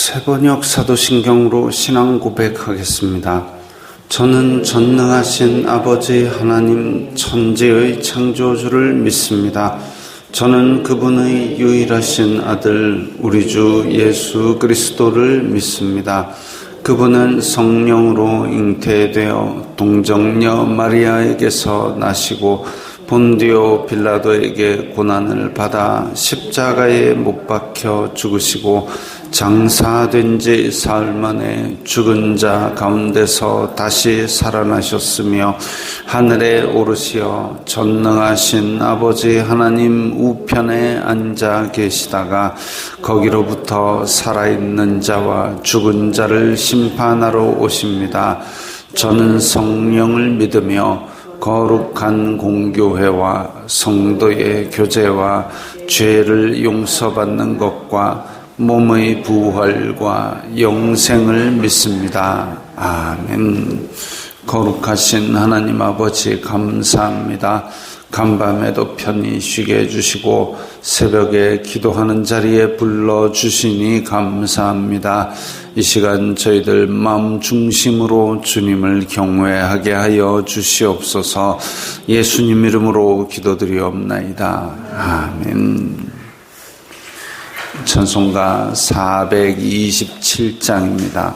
새번역 사도신경으로 신앙 고백하겠습니다. 저는 전능하신 아버지 하나님 천지의 창조주를 믿습니다. 저는 그분의 유일하신 아들 우리 주 예수 그리스도를 믿습니다. 그분은 성령으로 잉태되어 동정녀 마리아에게서 나시고 본디오 빌라도에게 고난을 받아 십자가에 못 박혀 죽으시고 장사된 지 사흘 만에 죽은 자 가운데서 다시 살아나셨으며 하늘에 오르시어 전능하신 아버지 하나님 우편에 앉아 계시다가 거기로부터 살아있는 자와 죽은 자를 심판하러 오십니다. 저는 성령을 믿으며 거룩한 공교회와 성도의 교제와 죄를 용서받는 것과 몸의 부활과 영생을 믿습니다. 아멘. 거룩하신 하나님 아버지 감사합니다. 간밤에도 편히 쉬게 해주시고 새벽에 기도하는 자리에 불러주시니 감사합니다. 이 시간 저희들 마음 중심으로 주님을 경외하게 하여 주시옵소서. 예수님 이름으로 기도드리옵나이다. 아멘. 찬송가 427장입니다.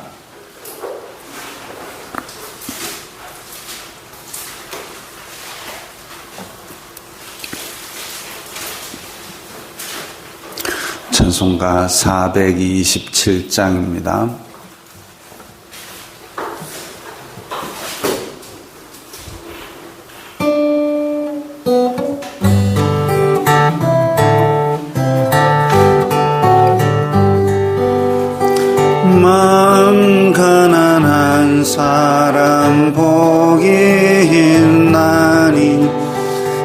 찬송가 427장입니다. 마음 가난한 사람 복이 있나니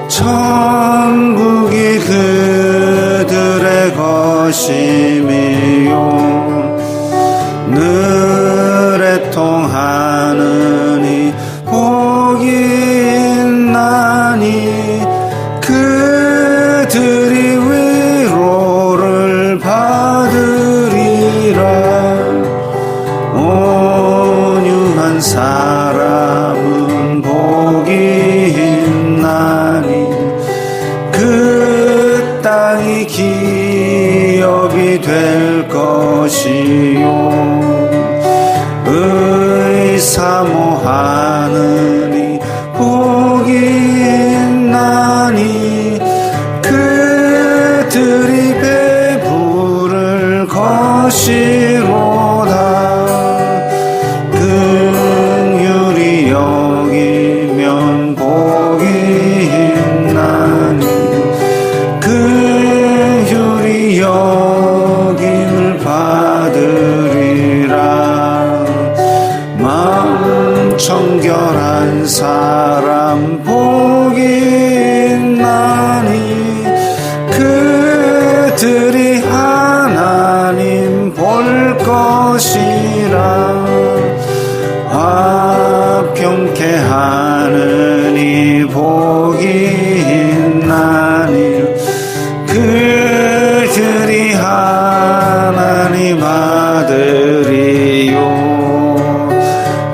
천국이 그들의 것임이요 늘 애통하느니 복이 있나니 그들이 위로를 받으리라. 온유한 사람은 복이 있나니 그 땅이 기업이 될 것이요 의사모하느니 복이 있나니 그들이 배부를 것이로다. 긍휼히 여기면 복이 있나니 긍휼히 여김을 받으리라. 마음 청결한 사람 복이 있나니 그들이 하나님 볼 것이라. 화평케 하느니 복이 있나니 그들이 하나님 아들이요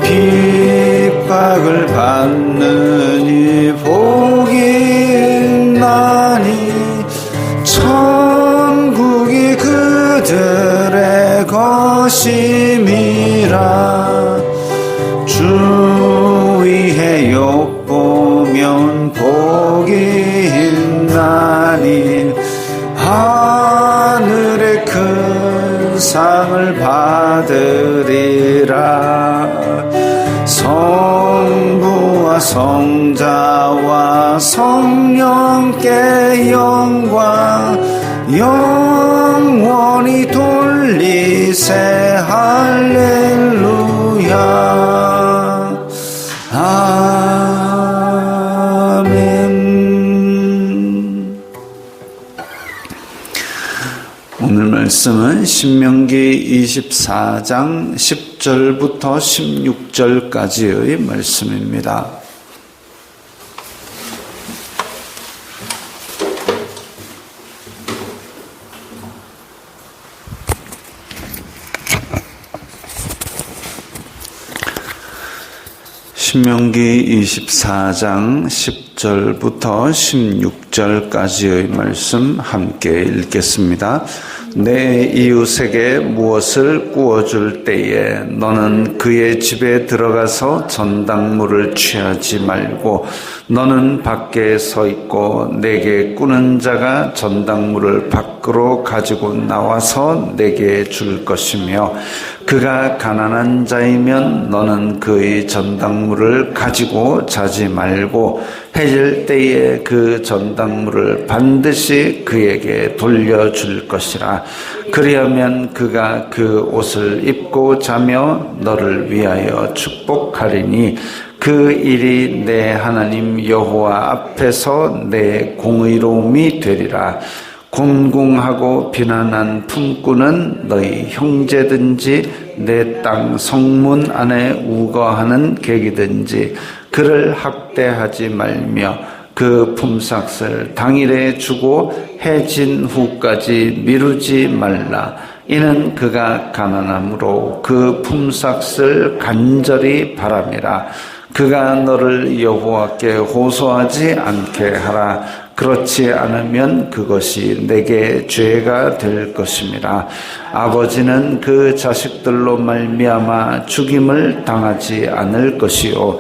핍박을 받느니 복이 있나니 천국이 그들의 것임이라. 주 위에 욕보면 복이 있나니 하늘의 큰 상을 받으리라. 성부와 성자와 성령께 영광 영원히 돌리세. 할렐루야. 아멘. 오늘 말씀은 신명기 24장 10절부터 16절까지의 말씀입니다. 신명기 24장 10절부터 16절까지의 말씀 함께 읽겠습니다. 내 이웃에게 무엇을 구워줄 때에 너는 그의 집에 들어가서 전당물을 취하지 말고 너는 밖에 서 있고 내게 꾸는 자가 전당물을 밖으로 가지고 나와서 내게 줄 것이며 그가 가난한 자이면 너는 그의 전당물을 가지고 자지 말고 해질 때에 그 전당물을 반드시 그에게 돌려줄 것이라. 그리하면 그가 그 옷을 입고 자며 너를 위하여 축복하리니 그 일이 내 하나님 여호와 앞에서 내 공의로움이 되리라. 곤궁하고 비난한 품꾼은 너희 형제든지 내 땅 성문 안에 우거하는 객이든지 그를 학대하지 말며 그 품삯을 당일에 주고 해진 후까지 미루지 말라. 이는 그가 가난함으로 그 품삯을 간절히 바람이라. 그가 너를 여호와께 호소하지 않게 하라. 그렇지 않으면 그것이 내게 죄가 될 것임이라. 아버지는 그 자식들로 말미암아 죽임을 당하지 않을 것이요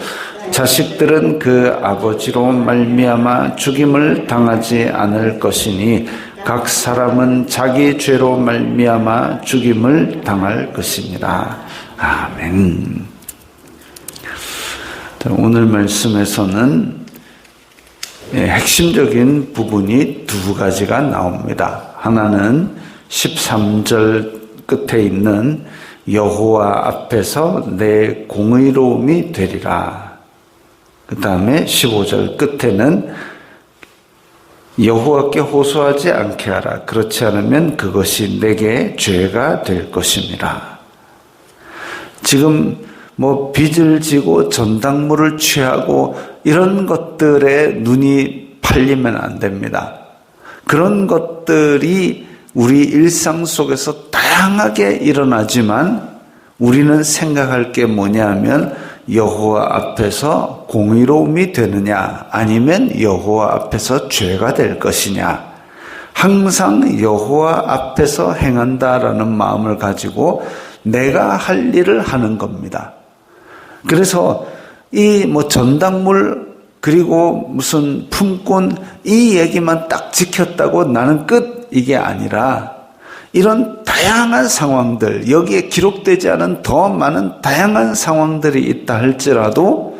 자식들은 그 아버지로 말미암아 죽임을 당하지 않을 것이니 각 사람은 자기 죄로 말미암아 죽임을 당할 것이니라. 아멘. 오늘 말씀에서는 핵심적인 부분이 두 가지가 나옵니다. 하나는 13절 끝에 있는 여호와 앞에서 내 공의로움이 되리라. 그 다음에 15절 끝에는 여호와께 호소하지 않게 하라. 그렇지 않으면 그것이 내게 죄가 될 것입니다. 지금 빚을 지고 전당물을 취하고 이런 것들에 눈이 팔리면 안 됩니다. 그런 것들이 우리 일상 속에서 다양하게 일어나지만 우리는 생각할 게 뭐냐면 여호와 앞에서 공의로움이 되느냐 아니면 여호와 앞에서 죄가 될 것이냐. 항상 여호와 앞에서 행한다라는 마음을 가지고 내가 할 일을 하는 겁니다. 그래서 이 전당물 그리고 무슨 품꾼 이 얘기만 딱 지켰다고 나는 끝 이게 아니라 이런 다양한 상황들 여기에 기록되지 않은 더 많은 다양한 상황들이 있다 할지라도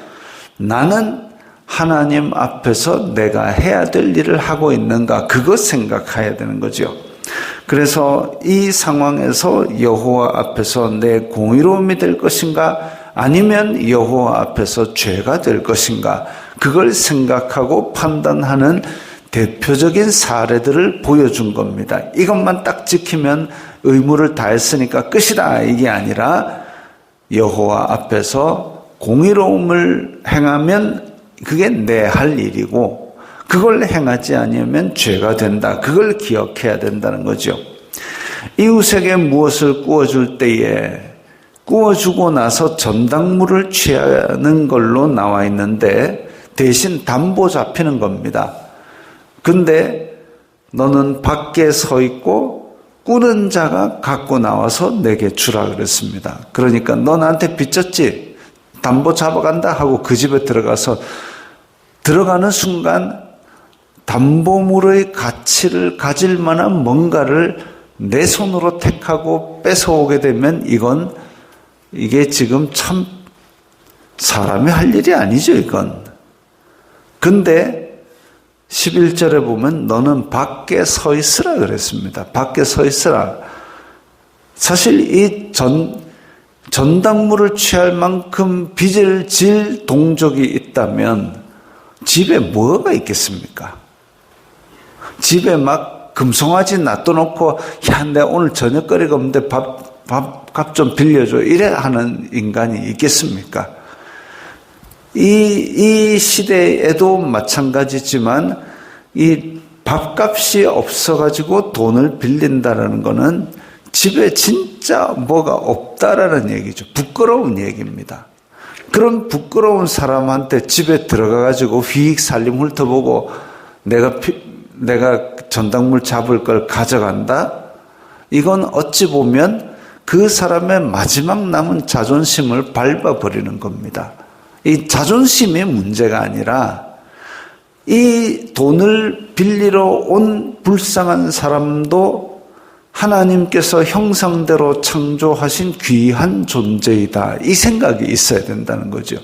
나는 하나님 앞에서 내가 해야 될 일을 하고 있는가 그것 생각해야 되는 거죠. 그래서 이 상황에서 여호와 앞에서 내 공의로움이 될 것인가 아니면 여호와 앞에서 죄가 될 것인가 그걸 생각하고 판단하는 대표적인 사례들을 보여준 겁니다. 이것만 딱 지키면 의무를 다했으니까 끝이다 이게 아니라 여호와 앞에서 공의로움을 행하면 그게 내 할 일이고 그걸 행하지 않으면 죄가 된다. 그걸 기억해야 된다는 거죠. 이웃에게 무엇을 구워줄 때에 구워주고 나서 전당물을 취하는 걸로 나와 있는데 대신 담보 잡히는 겁니다. 근데 너는 밖에 서 있고 꾸는 자가 갖고 나와서 내게 주라 그랬습니다. 그러니까 너 나한테 빚졌지? 담보 잡아간다 하고 그 집에 들어가서 들어가는 순간 담보물의 가치를 가질 만한 뭔가를 내 손으로 택하고 뺏어오게 되면 이게 지금 참 사람이 할 일이 아니죠, 이건. 근데 11절에 보면 너는 밖에 서 있으라 그랬습니다. 밖에 서 있으라. 사실 이 전당물을 취할 만큼 빚을 질 동족이 있다면 집에 뭐가 있겠습니까? 집에 막 금송아지 놔둬놓고 야 내가 오늘 저녁거리가 없는데 밥 좀 빌려줘 이래 하는 인간이 있겠습니까? 이 시대에도 마찬가지지만 이 밥값이 없어가지고 돈을 빌린다라는 거는 집에 진짜 뭐가 없다라는 얘기죠. 부끄러운 얘기입니다. 그런 부끄러운 사람한테 집에 들어가가지고 휙 살림 훑어보고 내가 전당물 잡을 걸 가져간다? 이건 어찌 보면 그 사람의 마지막 남은 자존심을 밟아버리는 겁니다. 이 자존심이 문제가 아니라 이 돈을 빌리러 온 불쌍한 사람도 하나님께서 형상대로 창조하신 귀한 존재이다. 이 생각이 있어야 된다는 거죠.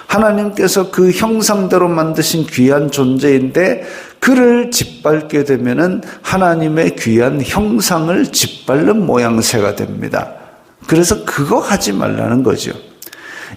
하나님께서 그 형상대로 만드신 귀한 존재인데 그를 짓밟게 되면은 하나님의 귀한 형상을 짓밟는 모양새가 됩니다. 그래서 그거 하지 말라는 거죠.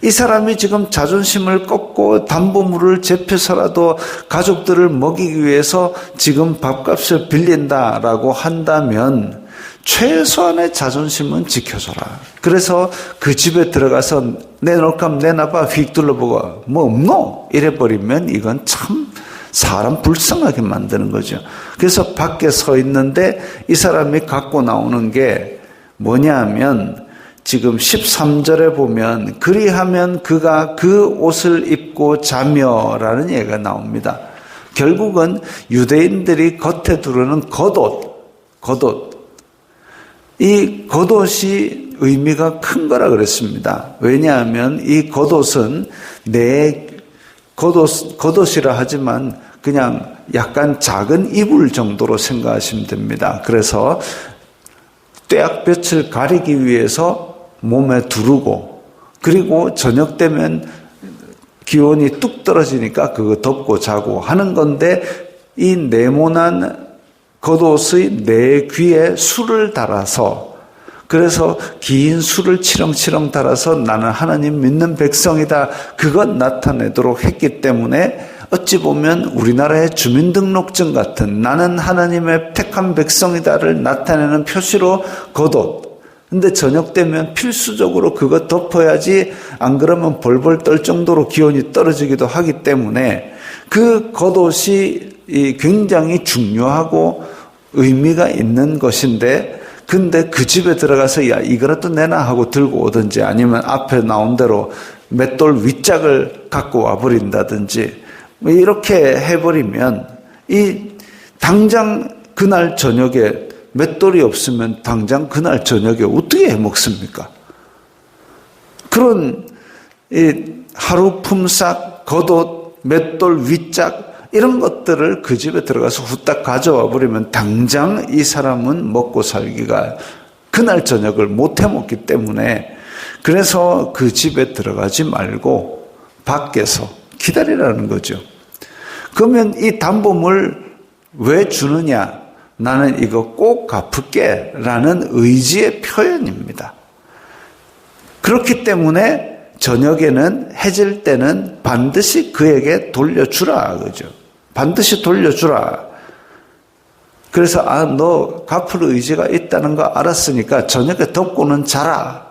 이 사람이 지금 자존심을 꺾고 담보물을 잡혀서라도 가족들을 먹이기 위해서 지금 밥값을 빌린다라고 한다면 최소한의 자존심은 지켜줘라. 그래서 그 집에 들어가서 내놓을 거면 내놔봐 휙 둘러보고 뭐 없노? 이래버리면 이건 참 사람 불쌍하게 만드는 거죠. 그래서 밖에 서 있는데 이 사람이 갖고 나오는 게 뭐냐 하면 지금 13절에 보면 그리하면 그가 그 옷을 입고 자며라는 얘기가 나옵니다. 결국은 유대인들이 겉에 두르는 겉옷. 이 겉옷이 의미가 큰 거라 그랬습니다. 왜냐하면 이 겉옷은 겉옷이라 하지만 그냥 약간 작은 이불 정도로 생각하시면 됩니다. 그래서 떼약볕을 가리기 위해서 몸에 두르고 그리고 저녁 되면 기온이 뚝 떨어지니까 그거 덮고 자고 하는 건데 이 네모난 겉옷의 네 귀에 술을 달아서 그래서 긴 술을 치렁치렁 달아서 나는 하나님 믿는 백성이다 그것 나타내도록 했기 때문에 어찌 보면 우리나라의 주민등록증 같은 나는 하나님의 택한 백성이다를 나타내는 표시로 겉옷. 근데 저녁 되면 필수적으로 그거 덮어야지 안 그러면 벌벌 떨 정도로 기온이 떨어지기도 하기 때문에 그 겉옷이 굉장히 중요하고 의미가 있는 것인데 근데 그 집에 들어가서 야 이거라도 내놔 하고 들고 오든지 아니면 앞에 나온 대로 맷돌 윗짝을 갖고 와버린다든지 뭐 이렇게 해버리면 이 당장 그날 저녁에 맷돌이 없으면 당장 그날 저녁에 어떻게 해먹습니까? 그런 하루 품삯, 겉옷, 맷돌 윗짝 이런 것들을 그 집에 들어가서 후딱 가져와 버리면 당장 이 사람은 먹고 살기가 그날 저녁을 못 해먹기 때문에 그래서 그 집에 들어가지 말고 밖에서 기다리라는 거죠. 그러면 이 담보물 왜 주느냐? 나는 이거 꼭 갚을게 라는 의지의 표현입니다. 그렇기 때문에 저녁에는 해질 때는 반드시 그에게 돌려주라 그죠. 반드시 돌려주라. 그래서 너 갚을 의지가 있다는 거 알았으니까 저녁에 덮고는 자라.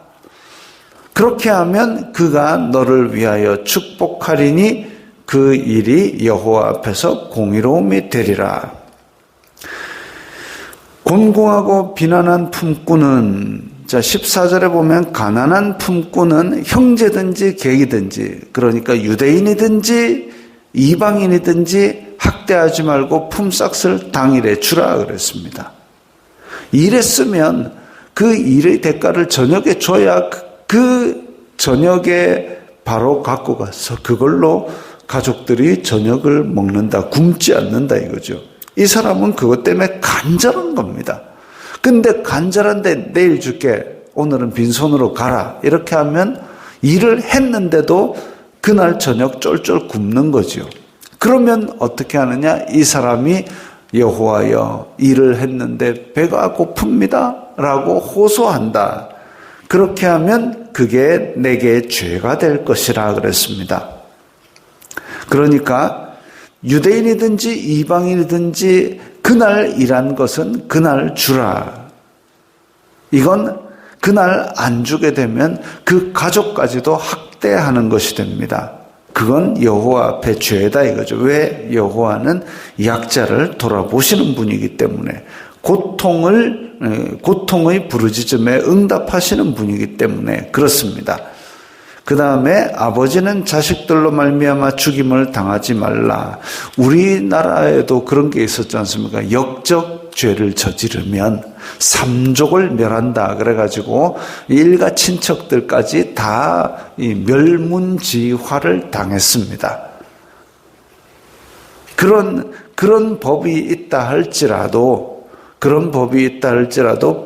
그렇게 하면 그가 너를 위하여 축복하리니 그 일이 여호와 앞에서 공의로움이 되리라. 곤궁하고 비난한 품꾼은 자 14절에 보면 가난한 품꾼은 형제든지 객이든지 그러니까 유대인이든지 이방인이든지 학대하지 말고 품삯을 당일에 주라 그랬습니다. 일했으면 그 일의 대가를 저녁에 줘야 그 저녁에 바로 갖고 가서 그걸로 가족들이 저녁을 먹는다, 굶지 않는다 이거죠. 이 사람은 그것 때문에 간절한 겁니다. 근데 간절한데 내일 줄게, 오늘은 빈손으로 가라 이렇게 하면 일을 했는데도 그날 저녁 쫄쫄 굶는 거죠. 그러면 어떻게 하느냐? 이 사람이 여호와여 일을 했는데 배가 고픕니다 라고 호소한다. 그렇게 하면 그게 내게 죄가 될 것이라 그랬습니다. 그러니까 유대인이든지 이방인이든지 그날 일한 것은 그날 주라. 이건 그날 안 주게 되면 그 가족까지도 학대하는 것이 됩니다. 그건 여호와 앞에 죄다 이거죠. 왜? 여호와는 약자를 돌아보시는 분이기 때문에 고통의 부르짖음에 응답하시는 분이기 때문에 그렇습니다. 그 다음에 아버지는 자식들로 말미암아 죽임을 당하지 말라. 우리나라에도 그런 게 있었지 않습니까? 역적 죄를 저지르면 삼족을 멸한다. 그래가지고 일가 친척들까지 다 이 멸문지화를 당했습니다. 그런 법이 있다 할지라도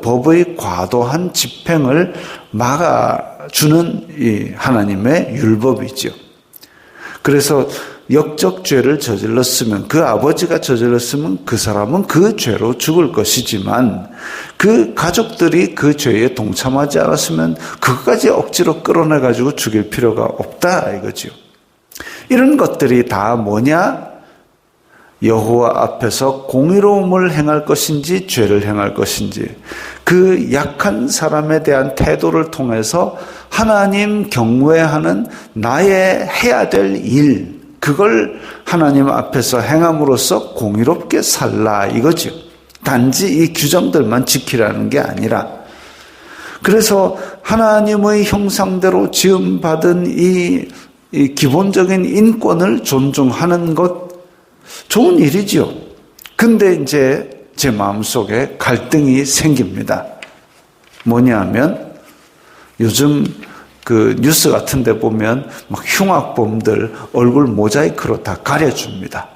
법의 과도한 집행을 막아주는 이 하나님의 율법이죠. 그래서 역적죄를 저질렀으면, 그 아버지가 저질렀으면 그 사람은 그 죄로 죽을 것이지만 그 가족들이 그 죄에 동참하지 않았으면 그것까지 억지로 끌어내가지고 죽일 필요가 없다 이거죠. 이런 것들이 다 뭐냐? 여호와 앞에서 공의로움을 행할 것인지 죄를 행할 것인지, 그 약한 사람에 대한 태도를 통해서 하나님 경외하는 나의 해야 될 일, 그걸 하나님 앞에서 행함으로써 공의롭게 살라 이거죠. 단지 이 규정들만 지키라는 게 아니라. 그래서 하나님의 형상대로 지음받은 이 기본적인 인권을 존중하는 것 좋은 일이죠. 근데 이제 제 마음속에 갈등이 생깁니다. 뭐냐면 요즘 그 뉴스 같은 데 보면 막 흉악범들 얼굴 모자이크로 다 가려줍니다.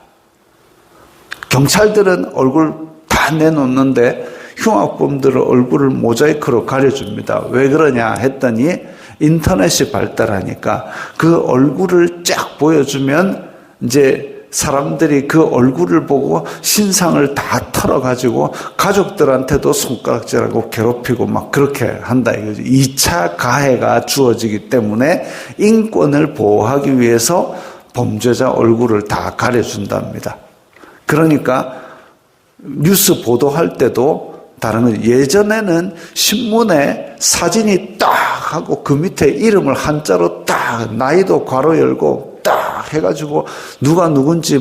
경찰들은 얼굴 다 내놓는데 흉악범들은 얼굴을 모자이크로 가려줍니다. 왜 그러냐 했더니 인터넷이 발달하니까 그 얼굴을 쫙 보여주면 이제 사람들이 그 얼굴을 보고 신상을 다 털어가지고 가족들한테도 손가락질하고 괴롭히고 막 그렇게 한다 이거죠. 2차 가해가 주어지기 때문에 인권을 보호하기 위해서 범죄자 얼굴을 다 가려준답니다. 그러니까 뉴스 보도할 때도 다른 거, 예전에는 신문에 사진이 딱 하고 그 밑에 이름을 한자로 딱 나이도 괄호 열고 딱 해가지고 누가 누군지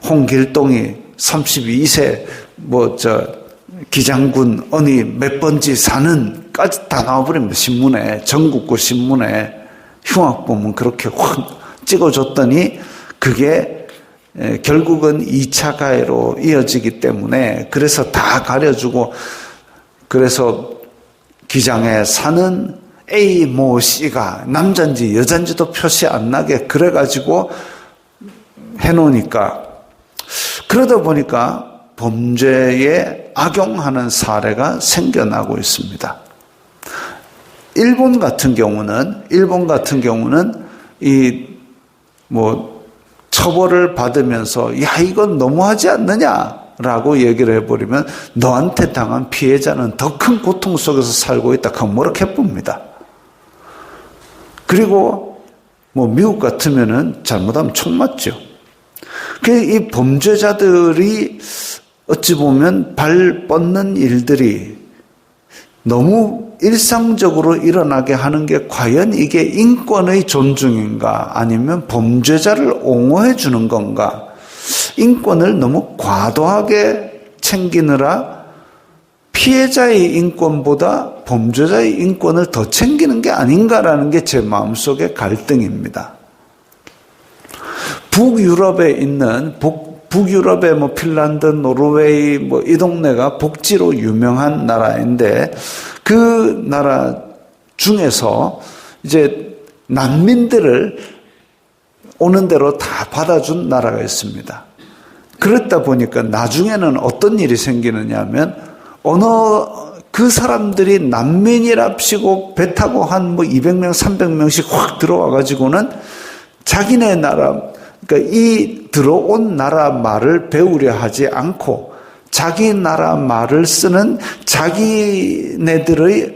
홍길동이 32세 기장군 어느 몇 번지 사는까지 다 나와버립니다. 신문에, 전국구 신문에. 흉악범은 그렇게 확 찍어줬더니 그게 결국은 2차 가해로 이어지기 때문에 그래서 다 가려주고, 그래서 기장에 사는 A 모 C가 남잔지 여잔지도 표시 안 나게 그래가지고 해놓으니까, 그러다 보니까 범죄에 악용하는 사례가 생겨나고 있습니다. 일본 같은 경우는 처벌을 받으면서 야 이건 너무하지 않느냐라고 얘기를 해버리면 너한테 당한 피해자는 더 큰 고통 속에서 살고 있다 하고 뭐렇게 해봅니다. 그리고 미국 같으면은 잘못하면 총 맞죠. 이 범죄자들이 어찌 보면 발 뻗는 일들이 너무 일상적으로 일어나게 하는 게 과연 이게 인권의 존중인가 아니면 범죄자를 옹호해 주는 건가? 인권을 너무 과도하게 챙기느라 피해자의 인권보다 범죄자의 인권을 더 챙기는 게 아닌가라는 게 제 마음속의 갈등입니다. 북유럽의 핀란드, 노르웨이 이 동네가 복지로 유명한 나라인데 그 나라 중에서 이제 난민들을 오는 대로 다 받아준 나라가 있습니다. 그렇다 보니까 나중에는 어떤 일이 생기느냐 하면 그 사람들이 난민이랍시고 배 타고 한 200명, 300명씩 확 들어와 가지고는 자기네 나라, 그러니까 이 들어온 나라 말을 배우려 하지 않고 자기 나라 말을 쓰는 자기네들의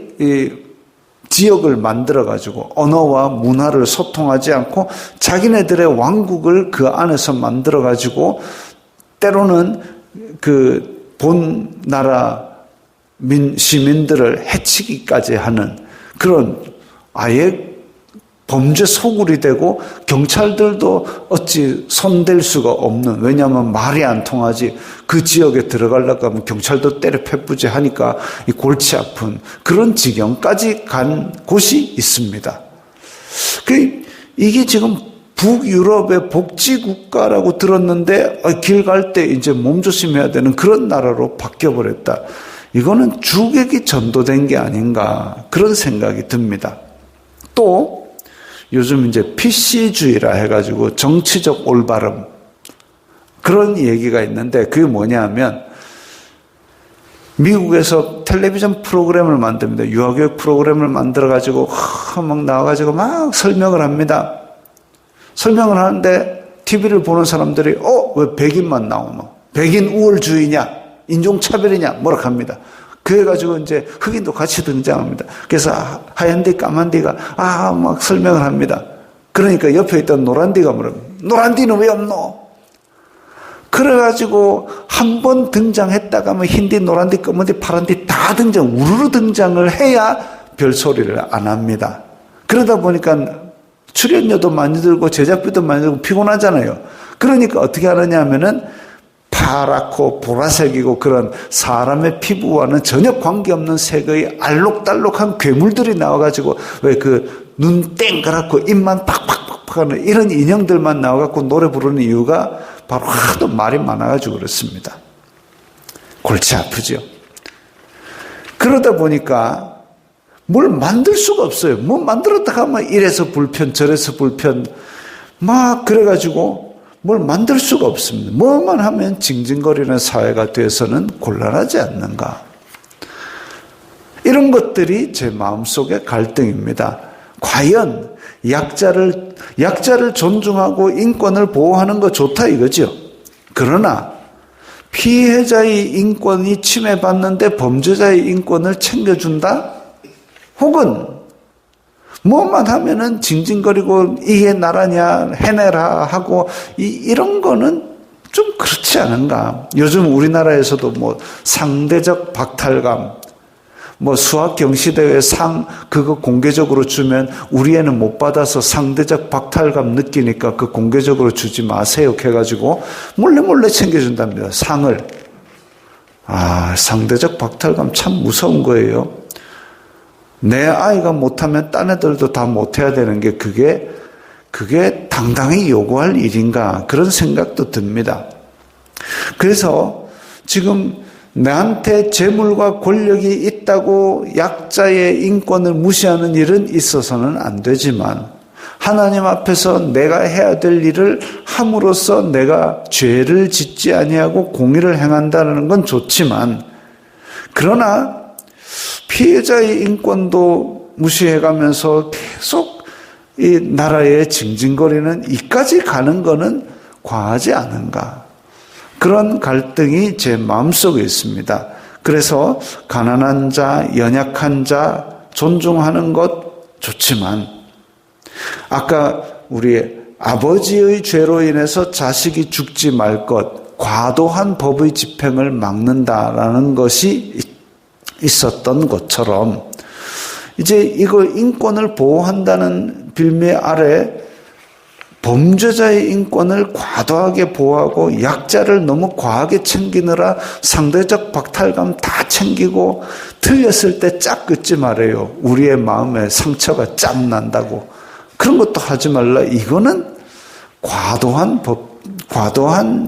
지역을 만들어 가지고 언어와 문화를 소통하지 않고 자기네들의 왕국을 그 안에서 만들어 가지고 때로는 그 본 나라 시민들을 해치기까지 하는 그런 아예 범죄 소굴이 되고 경찰들도 어찌 손댈 수가 없는, 왜냐하면 말이 안 통하지. 그 지역에 들어가려고 하면 경찰도 때려 패부지 하니까 이 골치 아픈 그런 지경까지 간 곳이 있습니다. 이게 지금 북유럽의 복지국가라고 들었는데 길 갈 때 이제 몸조심해야 되는 그런 나라로 바뀌어버렸다. 이거는 주객이 전도된 게 아닌가 그런 생각이 듭니다. 또 요즘 이제 PC주의라 해가지고 정치적 올바름 그런 얘기가 있는데 그게 뭐냐면 미국에서 텔레비전 프로그램을 만듭니다. 유아교육 프로그램을 만들어가지고 막 나와가지고 막 설명을 합니다. 설명을 하는데 TV를 보는 사람들이 왜 백인만 나오노? 백인 우월주의냐? 인종차별이냐? 뭐라 합니다. 그래가지고 이제 흑인도 같이 등장합니다. 그래서 하얀디 까만디가 막 설명을 합니다. 그러니까 옆에 있던 노란디가 뭐랍니까? 노란디는 왜 없노? 그래가지고 한 번 등장했다가 하면 흰디, 노란디, 검은디, 파란디 다 우르르 등장을 해야 별소리를 안 합니다. 그러다 보니까 출연료도 많이 들고 제작비도 많이 들고 피곤하잖아요. 그러니까 어떻게 하느냐 하면은 파랗고 보라색이고 그런 사람의 피부와는 전혀 관계없는 색의 알록달록한 괴물들이 나와가지고 왜 그 눈 땡그랗고 입만 팍팍팍팍 하는 이런 인형들만 나와갖고 노래 부르는 이유가 바로 하도 말이 많아가지고 그렇습니다. 골치 아프죠. 그러다 보니까 뭘 만들 수가 없어요. 뭐 만들었다 하면 이래서 불편 저래서 불편 막 그래가지고 뭘 만들 수가 없습니다. 뭐만 하면 징징거리는 사회가 돼서는 곤란하지 않는가. 이런 것들이 제 마음속의 갈등입니다. 과연 약자를 존중하고 인권을 보호하는 거 좋다 이거죠. 그러나 피해자의 인권이 침해받는데 범죄자의 인권을 챙겨준다? 혹은 뭐만 하면은 징징거리고 이게 나라냐 해내라 하고 이런 거는 좀 그렇지 않은가. 요즘 우리나라에서도 뭐 상대적 박탈감, 뭐 수학 경시대회 상 그거 공개적으로 주면 우리 애는 못 받아서 상대적 박탈감 느끼니까 그 공개적으로 주지 마세요 해가지고 몰래 챙겨준답니다. 상을. 상대적 박탈감 참 무서운 거예요. 내 아이가 못하면 딴 애들도 다 못해야 되는 게 그게 당당히 요구할 일인가 그런 생각도 듭니다. 그래서 지금 나한테 재물과 권력이 있다고 약자의 인권을 무시하는 일은 있어서는 안 되지만 하나님 앞에서 내가 해야 될 일을 함으로써 내가 죄를 짓지 아니하고 공의를 행한다는 건 좋지만 그러나 피해자의 인권도 무시해가면서 계속 이 나라에 징징거리는 이까지 가는 거는 과하지 않은가. 그런 갈등이 제 마음속에 있습니다. 그래서 가난한 자, 연약한 자 존중하는 것 좋지만 아까 우리 아버지의 죄로 인해서 자식이 죽지 말 것, 과도한 법의 집행을 막는다라는 것이 있었던 것처럼 이제 이거 인권을 보호한다는 빌미 아래 범죄자의 인권을 과도하게 보호하고 약자를 너무 과하게 챙기느라 상대적 박탈감 다 챙기고 틀렸을 때 짝 긋지 말아요. 우리의 마음에 상처가 짬 난다고. 그런 것도 하지 말라. 이거는 과도한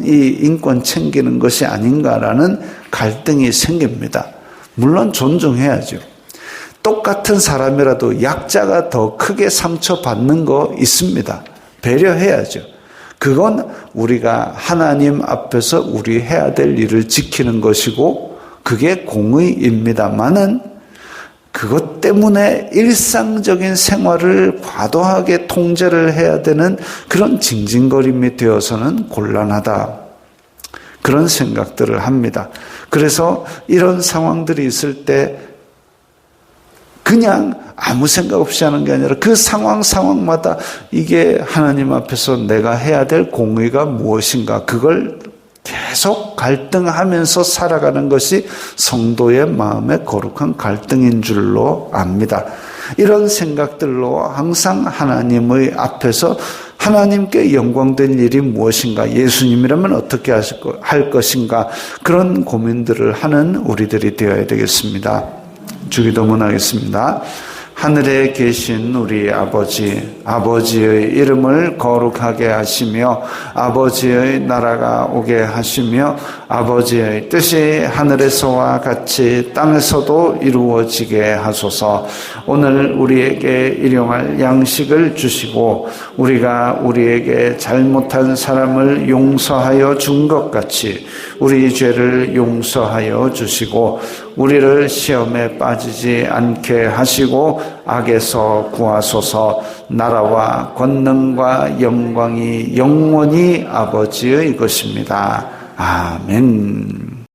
이 인권 챙기는 것이 아닌가라는 갈등이 생깁니다. 물론 존중해야죠. 똑같은 사람이라도 약자가 더 크게 상처받는 거 있습니다. 배려해야죠. 그건 우리가 하나님 앞에서 우리 해야 될 일을 지키는 것이고 그게 공의입니다만은 그것 때문에 일상적인 생활을 과도하게 통제를 해야 되는 그런 징징거림이 되어서는 곤란하다. 그런 생각들을 합니다. 그래서 이런 상황들이 있을 때 그냥 아무 생각 없이 하는 게 아니라 그 상황마다 이게 하나님 앞에서 내가 해야 될 공의가 무엇인가 그걸 계속 갈등하면서 살아가는 것이 성도의 마음의 거룩한 갈등인 줄로 압니다. 이런 생각들로 항상 하나님의 앞에서 하나님께 영광된 일이 무엇인가, 예수님이라면 어떻게 할 것인가, 그런 고민들을 하는 우리들이 되어야 되겠습니다. 주기도문하겠습니다. 하늘에 계신 우리 아버지, 아버지의 이름을 거룩하게 하시며 아버지의 나라가 오게 하시며 아버지의 뜻이 하늘에서와 같이 땅에서도 이루어지게 하소서. 오늘 우리에게 일용할 양식을 주시고 우리가 우리에게 잘못한 사람을 용서하여 준 것 같이 우리 죄를 용서하여 주시고 우리를 시험에 빠지지 않게 하시고 악에서 구하소서. 나라와 권능과 영광이 영원히 아버지의 것입니다. 아멘.